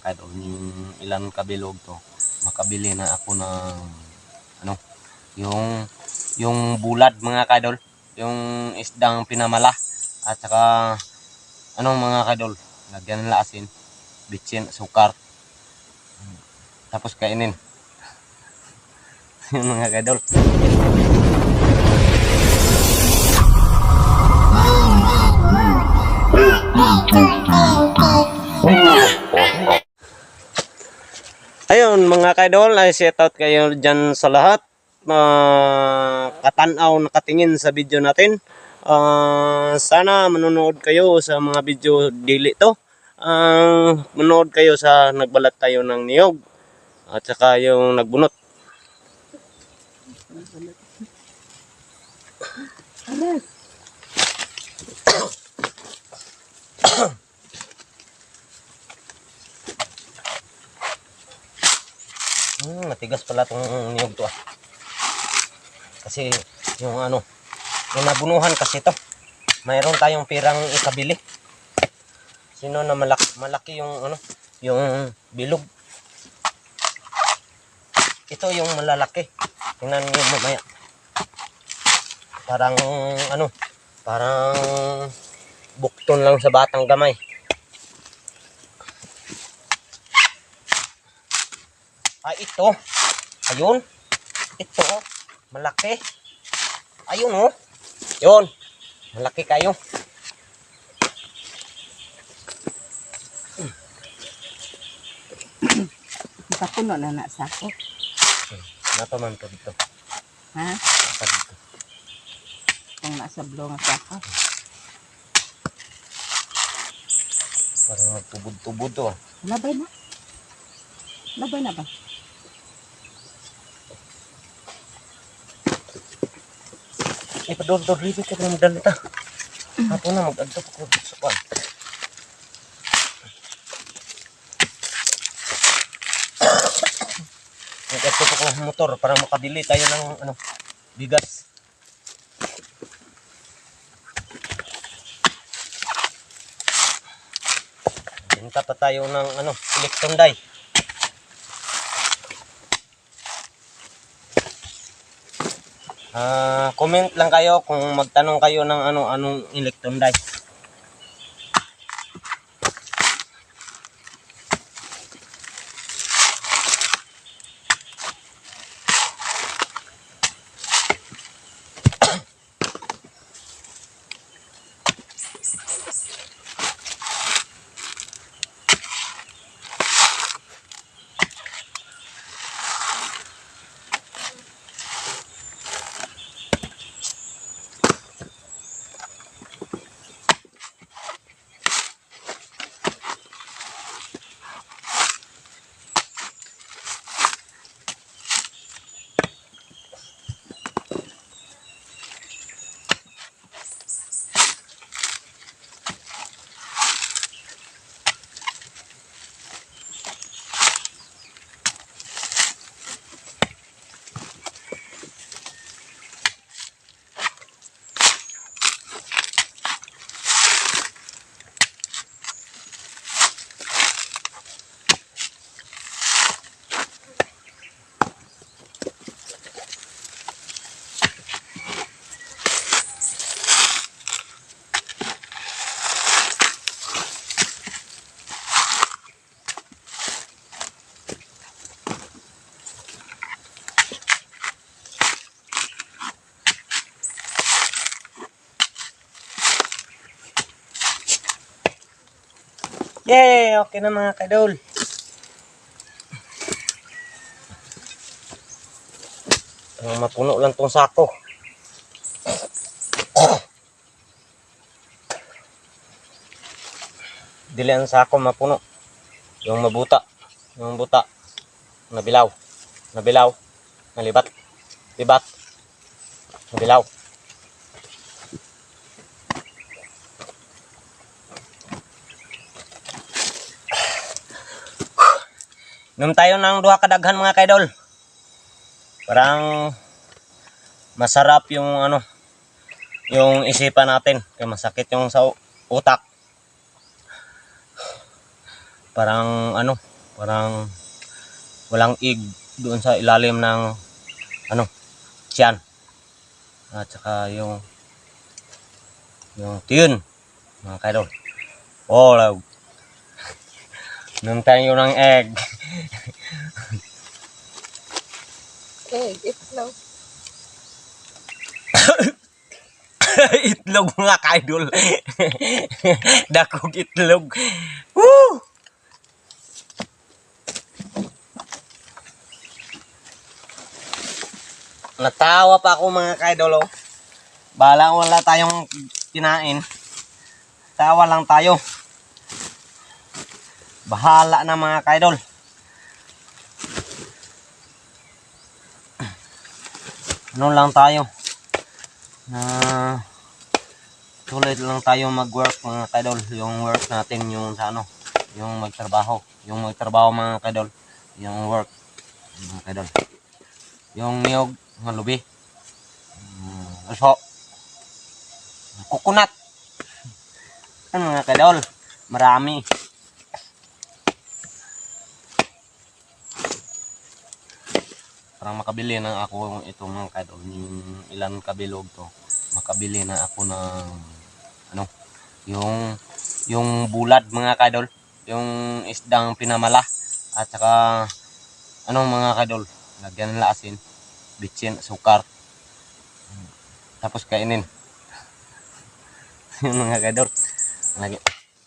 Kahit yung ilan kabilog to, makabili na ako ng ano, yung bulad mga kadol, yung isdang pinamala, at saka anong mga kadol, lagyan ng asin, bitsin, sukar, tapos kainin. Yung mga kadol. Ayun mga kaidol, ay shout out kayo dyan sa lahat. Katanaw, nakatingin sa video natin. Sana manonood kayo sa mga video dili to. Manonood kayo sa nagbalat tayo ng niyog. At saka yung nagbunot. Matigas pala tong niyog to. Kasi yung ano, yung nabunuhan kasi to. Mayroon tayong pirang ikabili. Sino na malaki yung ano, yung bilog. Ito yung malalaki. Tingnan niyo mamaya. Parang ano, parang bukton lang sa batang gamay. Ito. Ayun. Ito. Malaki. Ayun oh. Yun. Malaki kayo. Kapuno na na sako. Napaman to dito. Ha? Napa dito. Kung nasa blong sako. Parang magtubod-tubod to. Labay na. Labay na ba? Pador-dor rito ka ng dalita. Hapon na mag-adto ko sa kwan. Mag-adto ko ng motor para makabili tayo ng ano, bigas. Benta pa tayo ng ano, electron die. Comment lang kayo kung magtanong kayo ng anong electron die. Yay! Okay na mga kadol. Mapuno lang tong sako. Dili ang sako mapuno. Yung mabuta. Yung buta. Nabilaw. Nabilaw. Nalibat. Libat. Nabilaw. Inom tayo ng duha kadaghan mga kaidol. Parang masarap yung ano, yung isipan natin. Kaya masakit yung sa utak. parang ano, parang walang ig doon sa ilalim ng ano, tiyan. At saka yung tiyon, mga kaidol. Oh, nung tayo ng egg. Itlog. Itlog mga kaidol. Dakog itlog. Woo! Natawa pa ako mga kaidol. Oh. Bala wala tayong kinain. Tawa lang tayo. Bahala na mga kaidol. Ano lang tayo. Tuloy lang tayo mag-work mga kaidol. Yung work natin yung sa ano, yung magtrabaho. Yung magtrabaho mga kaidol. Yung work mga kaidol. Yung niyog, mga lubi. Uso. Coconut. Ano mga kaidol? Marami. Parang makabili na ako itong mga kaidol. Yung ilan kabilog to. Makabili na ako ng ano, yung bulad mga kaidol. Yung isdang pinamala. At saka anong mga kaidol, lagyan nila asin, bitsin, sukar. Tapos kainin. Yung mga kaidol.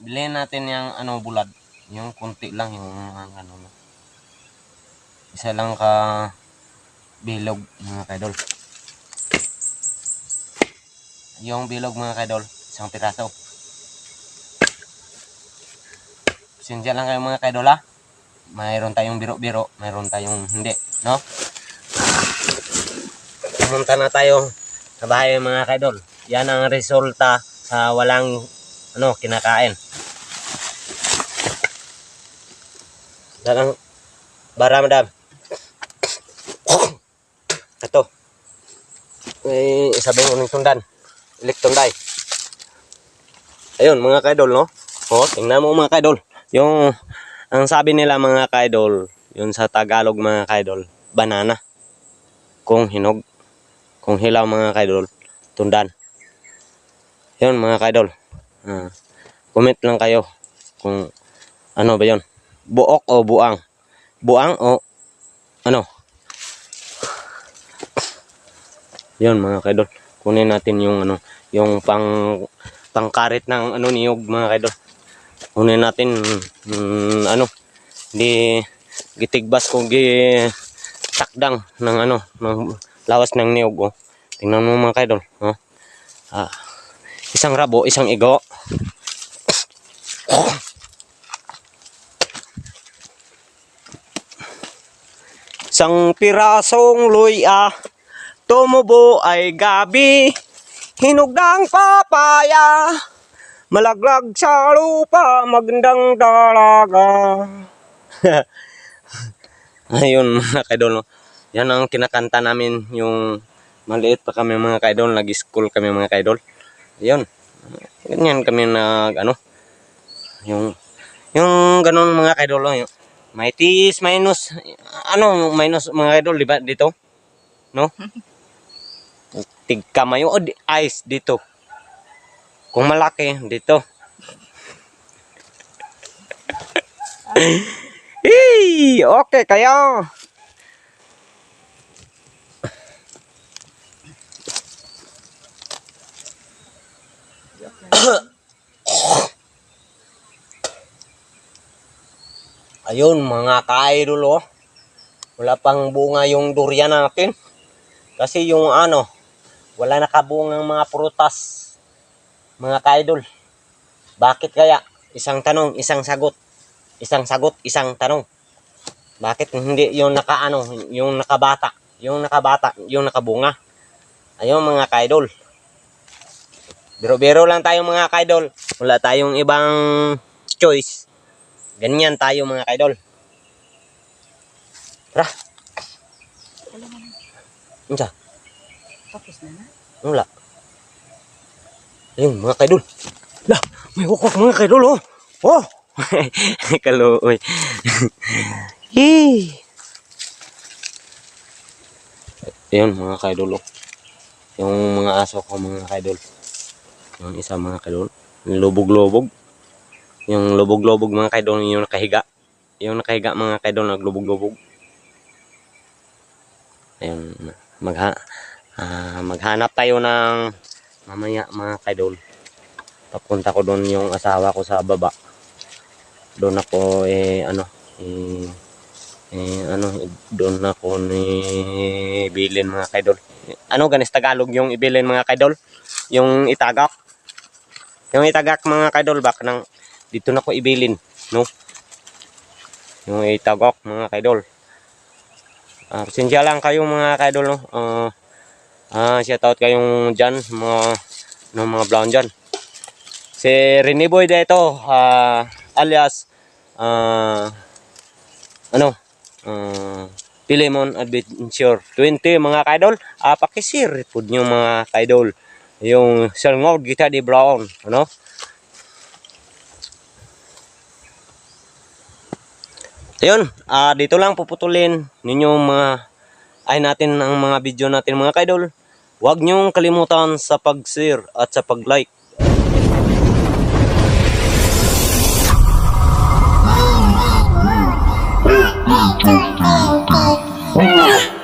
Bilhin natin yung ano bulad. Yung kunti lang yung ano. Isa lang ka bilog mga kaidol. Yung bilog mga kaidol, isang piraso. Pasensya lang kayo mga kaidol ha. Mayroon tayong biro-biro, mayroon tayong hindi, no? Pumunta na tayo sa bahay mga kaidol. Yan ang resulta sa walang ano kinakain. Dalang bara madam. Ito. Sabi mo ng tundan. Elektonday. Ayun mga kaidol no. Oh, tingnan mo mga kaidol. Yung ang sabi nila mga kaidol, yun sa Tagalog mga kaidol, banana. Kung hinog, kung hilaw mga kaidol, tundan. Yun mga kaidol. Comment lang kayo kung ano ba yun. Buok o buang. Buang o ano. Yun mga kaidol. Kunin natin yung ano, yung pangkarit ng ano niyog mga kaidol. Kunin natin ano, di gitigbas ko takdang ng ano, ng lawas ng niyog. Oh. Tingnan mo mga kaidol, oh. Isang rabo, isang igo. Isang pirasong luya, tumubo ay gabi, hinugdang papaya, malaglag sa lupa, magandang dalaga. Ayun mga kaidol, yan ang kinakanta namin yung maliit pa kami mga kaidol, nag-school kami mga kaidol. Ayun, ganyan kami nag ano, yung ganun mga kaidol, yung may tis, minus, ano minus mga kaidol, di ba dito? No? Tigkamayo o ice dito. Kung malaki dito. Hey, okay kayo. Ayun mga ka-idol oh. Wala pang bunga yung durian natin. Kasi yung ano, wala nakabungang mga prutas. Mga ka-idol. Bakit kaya? Isang tanong, isang sagot. Isang sagot, isang tanong. Bakit hindi yung nakaano, yung nakabata, yung nakabunga? Ayun mga ka-idol. Biro-biro lang tayo mga ka-idol. Wala tayong ibang choice. Ganyan tayo mga ka-idol. Tara. Unsa? Tapos na na. Wala. Ayun mga ka-idol. Lah, may hukok mga ka-idol oh. Oh. Kaluoy. Hey. Ayun mga kaidol. Yung mga aso ko mga kaidol. Yung isa mga kaidol. Yung lubog-lubog. Yung lubog-lubog mga kaidol yung nakahiga. Yung nakahiga mga kaidol naglubog-lubog. Ayun. Maghanap tayo ng mamaya mga kaidol. Papunta ko doon yung asawa ko sa baba. Doon ako doon ako ni bilin mga kaidol. Ano ganis Tagalog yung ibilin mga kaidol? Yung itagak. Yung itagak mga kaidol bak nang dito na ko ibilin, no? Yung itagak mga kaidol. Pasensya lang kayo mga kaidol, no? Shout out kayong dyan, mga brown dyan. Si Rene Boy dito, alias, Pilemon Adventure 20 mga kaidol. Pakisir po nyo mga kaidol. Yung sangod kita di brown, ano? Ayun, dito lang puputulin ninyo natin ang mga video natin mga kaidol. Huwag nyong kalimutan sa pag-share at sa pag-like. Oh,